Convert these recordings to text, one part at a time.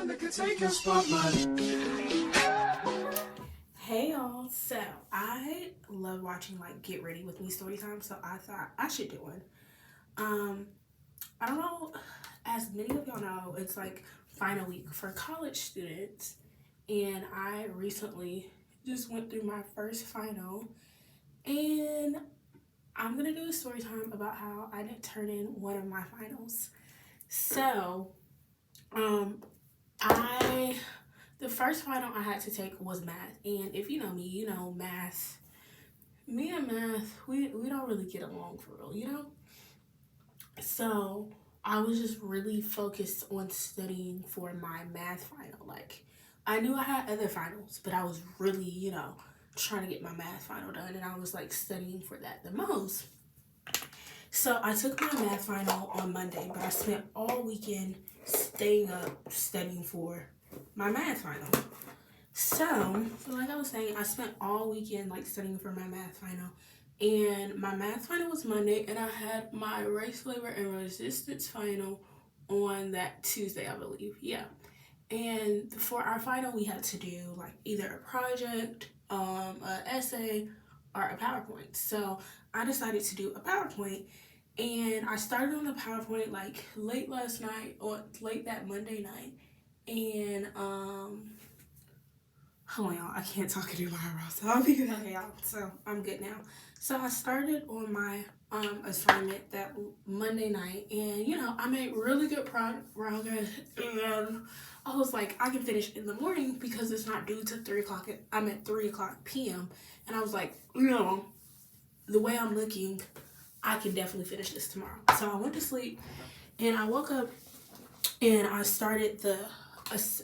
that could take your spotlight. Hey y'all, so I love watching like Get Ready With Me story time, so I thought I should do one. I don't know, as many of y'all know, it's like final week for college students, and I recently just went through my first final, and I'm gonna do a story time about how I didn't turn in one of my finals. So, the first final I had to take was math, and if you know me, you know math. Me and math, we don't really get along for real, you know? So I was just really focused on studying for my math final. Like, I knew I had other finals, but I was really, trying to get my math final done, and I was like studying for that the most. So I took my math final on Monday, but I spent all weekend staying up studying for my math final. So like I was saying, I spent all weekend like studying for my math final, and my math final was Monday, and I had my race flavor and resistance final on that Tuesday, I believe. Yeah. And for our final, we had to do like either a project, an essay, or a PowerPoint. So I decided to do a PowerPoint, and I started on the PowerPoint like late last night or late that Monday night. And hold on, y'all, I can't talk and do my eyebrows. So I'll be okay, y'all. So I'm good now. So I started on my assignment that Monday night, and I made really good progress, and I was like, I can finish in the morning because it's not due to 3 o'clock. I'm at 3 o'clock p.m. And I was like, the way I'm looking, I can definitely finish this tomorrow. So I went to sleep, and I woke up, and I started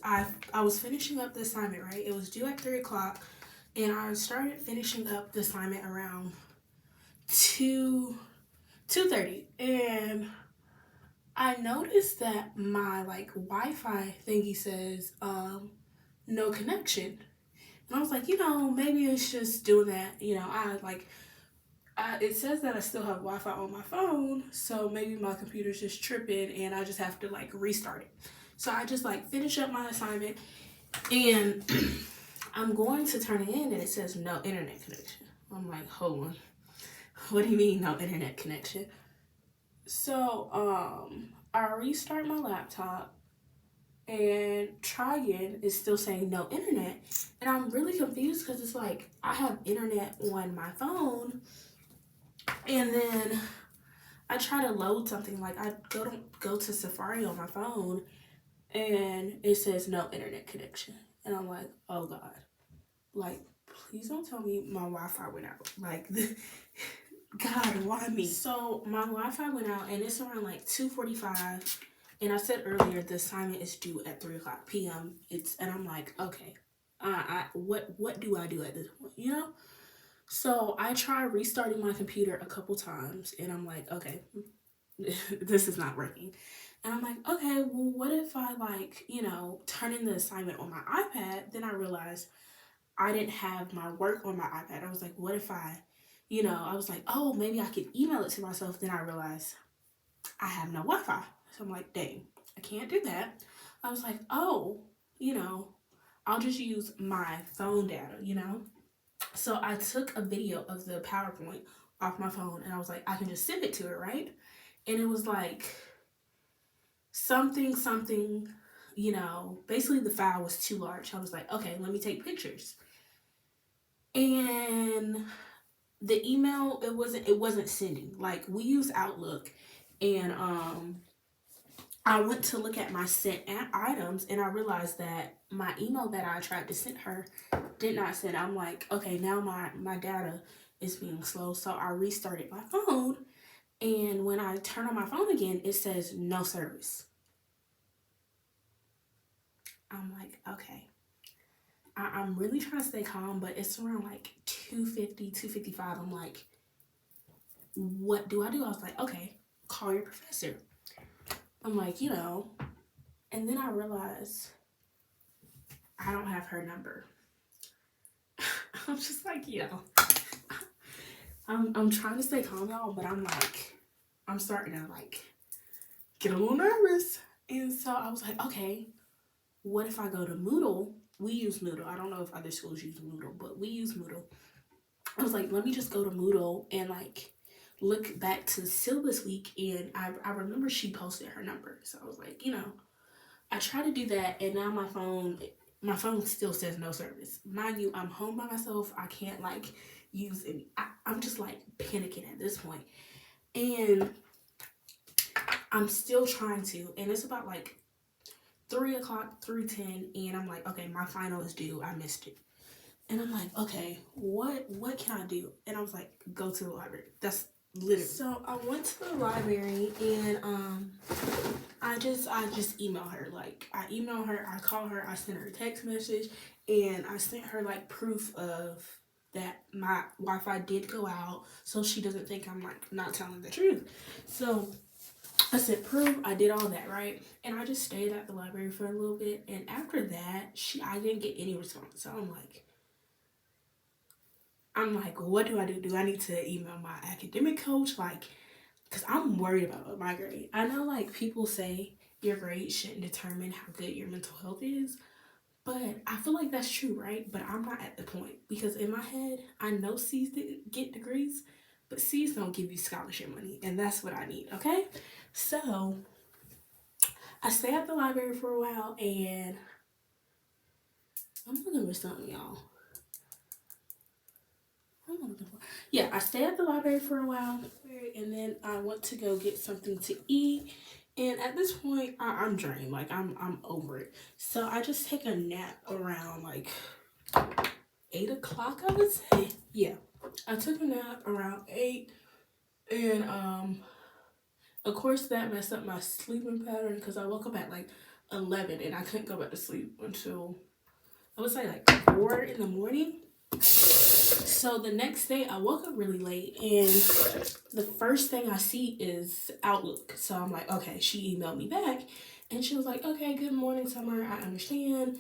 I was finishing up the assignment, right? It was due at 3 o'clock, and I started finishing up the assignment around 2:30, and I noticed that my like Wi-Fi thingy says no connection, and I was like, maybe it's just doing that. It says that I still have Wi-Fi on my phone, so maybe my computer's just tripping, and I just have to like restart it. So I just like finish up my assignment, and I'm going to turn it in, and it says no internet connection. I'm like, hold on. What do you mean no internet connection? So I restart my laptop and try again. It's still saying no internet, and I'm really confused because it's like I have internet on my phone, and then I try to load something, like I go to Safari on my phone, and it says no internet connection, and I'm like, oh God, like please don't tell me my Wi-Fi went out. Like, God, why me? So my Wi-Fi went out, and it's around like 2:45, and I said earlier the assignment is due at 3 o'clock p.m. And I'm like, okay, what do I do at this point? So I tried restarting my computer a couple times, and I'm like, okay, this is not working. And I'm like, okay, well, what if I turn in the assignment on my iPad? Then I realized I didn't have my work on my iPad. I was like, what if I was like, oh, maybe I could email it to myself. Then I realized I have no Wi-Fi. So I'm like, dang, I can't do that. I was like, oh, I'll just use my phone data, So I took a video of the PowerPoint off my phone, and I was like, I can just send it to it, right? And it was like something, basically the file was too large. I was like, okay, let me take pictures. And the email, it wasn't sending. Like, we use Outlook, and I went to look at my sent items, and I realized that my email that I tried to send her did not send. I'm like, okay, now my data is being slow. So I restarted my phone, and when I turn on my phone again, it says no service. I'm like, okay. I'm really trying to stay calm, but it's around like 2:50, 2:55. I'm like, what do I do? I was like, okay, call your professor. I'm like, and then I realized I don't have her number. I'm just like, I'm trying to stay calm, y'all, but I'm starting to like get a little nervous. And so I was like, okay, what if I go to Moodle? We use Moodle. I don't know if other schools use Moodle, but we use Moodle. I was like, let me just go to Moodle and like look back to syllabus week. And I remember she posted her number. So I was like, you know, I try to do that. And now my phone still says no service. Mind you, I'm home by myself. I can't like use any. I'm just like panicking at this point. And I'm still trying to. And it's about like 3 o'clock, 3:10, and I'm like, okay, my final is due. I missed it. And I'm like, okay, what can I do? And I was like, go to the library. That's literally. So I went to the library and I just emailed her. Like I emailed her, I called her, I sent her a text message, and I sent her like proof of that my Wi-Fi did go out, so she doesn't think I'm like not telling the truth. So I said proof, I did all that, right? And I just stayed at the library for a little bit, and after that, I didn't get any response. So I'm like, what do I do? Do I need to email my academic coach? Like, because I'm worried about my grade. I know like people say your grade shouldn't determine how good your mental health is, but I feel like that's true, right? But I'm not at the point, because in my head, I know C's get degrees, but C's don't give you scholarship money, and that's what I need, okay? So I stay at the library for a while, and I'm looking for something, y'all. Yeah, I stayed at the library for a while, and then I went to go get something to eat. And at this point, I'm drained. Like I'm over it. So I just take a nap around like 8 o'clock, I would say. Yeah, I took a nap around 8, and of course that messed up my sleeping pattern, because I woke up at like 11, and I couldn't go back to sleep until I would say like 4 in the morning. So the next day I woke up really late, and the first thing I see is Outlook. So I'm like, okay, she emailed me back, and she was like, okay, good morning, Summer. I understand.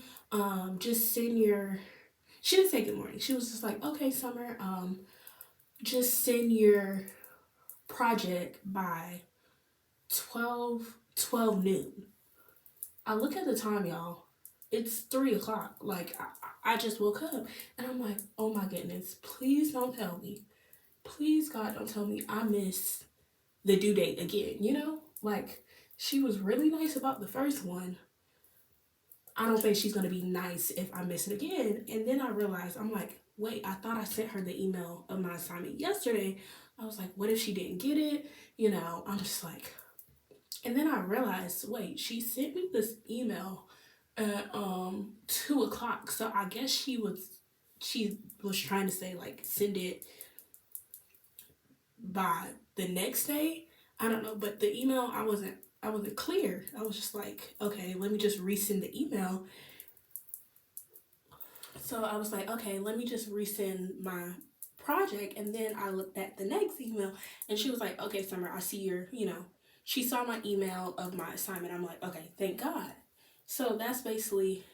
Just send your, she didn't say good morning. She was just like, okay, Summer, just send your project by 12 noon. I look at the time, y'all. It's 3 o'clock. Like, I just woke up, and I'm like, oh my goodness, please don't tell me. Please, God, don't tell me I miss the due date again, you know? Like, she was really nice about the first one. I don't think she's going to be nice if I miss it again. And then I realized, I'm like, wait, I thought I sent her the email of my assignment yesterday. I was like, what if she didn't get it? You know, I'm just like, and then I realized, wait, she sent me this email at 2 o'clock. So I guess she was trying to say like send it by the next day. I don't know, but the email, I wasn't clear. I was just like, okay, let me just resend the email. So I was like, okay, let me just resend my project. And then I looked at the next email, and she was like, okay, Summer, I see your, you know, she saw my email of my assignment. I'm like, okay, thank God. So that's basically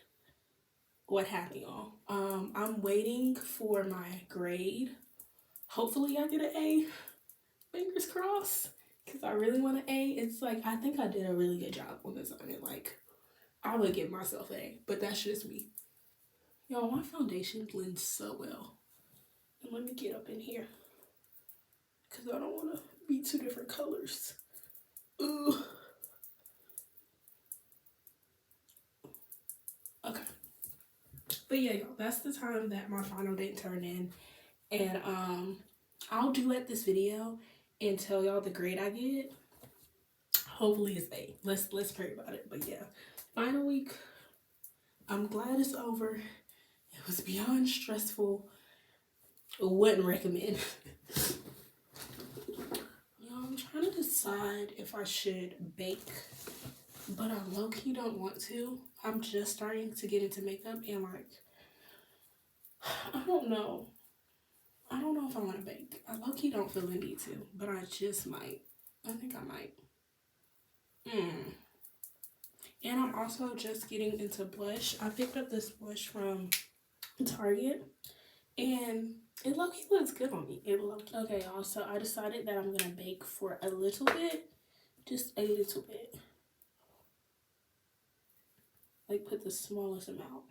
what happened, y'all. I'm waiting for my grade. Hopefully I get an A. Fingers crossed. Because I really want an A. It's like, I think I did a really good job on this assignment. Like, I would give myself an A. But that's just me. Y'all, my foundation blends so well. And let me get up in here, because I don't want to be 2 different colors. Ooh. Okay. But yeah, y'all, that's the time that my final didn't turn in. And I'll duet this video and tell y'all the grade I get. Hopefully it's A. Let's pray about it. But yeah, final week, I'm glad it's over. It was beyond stressful. Wouldn't recommend. Y'all, I'm trying to decide if I should bake, but I low-key don't want to. I'm just starting to get into makeup, and like, I don't know. I don't know if I want to bake. I low-key don't feel the need to, but I just might. I think I might. And I'm also just getting into blush. I picked up this blush from Target, and it low-key looks good on me. Okay, y'all, so I decided that I'm gonna bake for a little bit. Just a little bit. like put the smallest amount.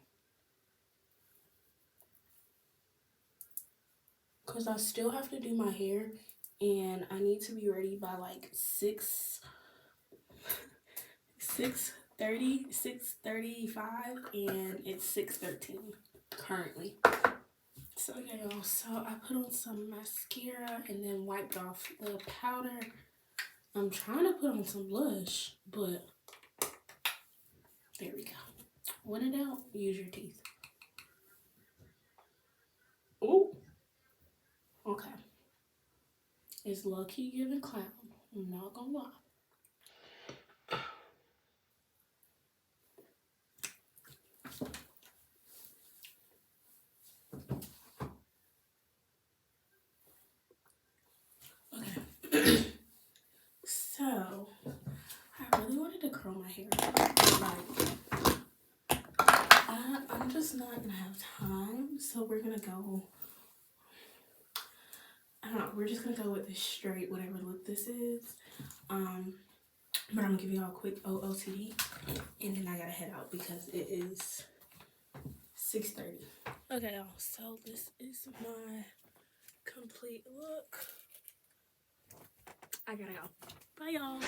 Because I still have to do my hair and I need to be ready by like 6:35 and it's 6:13 currently. So yeah, y'all, so I put on some mascara and then wiped off the powder. I'm trying to put on some blush, but there we go. When in doubt, use your teeth. Oh, okay. It's low-key giving clown. I'm not gonna lie. Okay. So, I really wanted to curl my hair. Like, I'm just not gonna have time. So we're gonna go, I don't know, we're just gonna go with this straight, whatever look this is. But I'm gonna give y'all a quick OOTD and then I gotta head out because it is 6:30. Okay, y'all, so this is my complete look. I gotta go. Bye, y'all.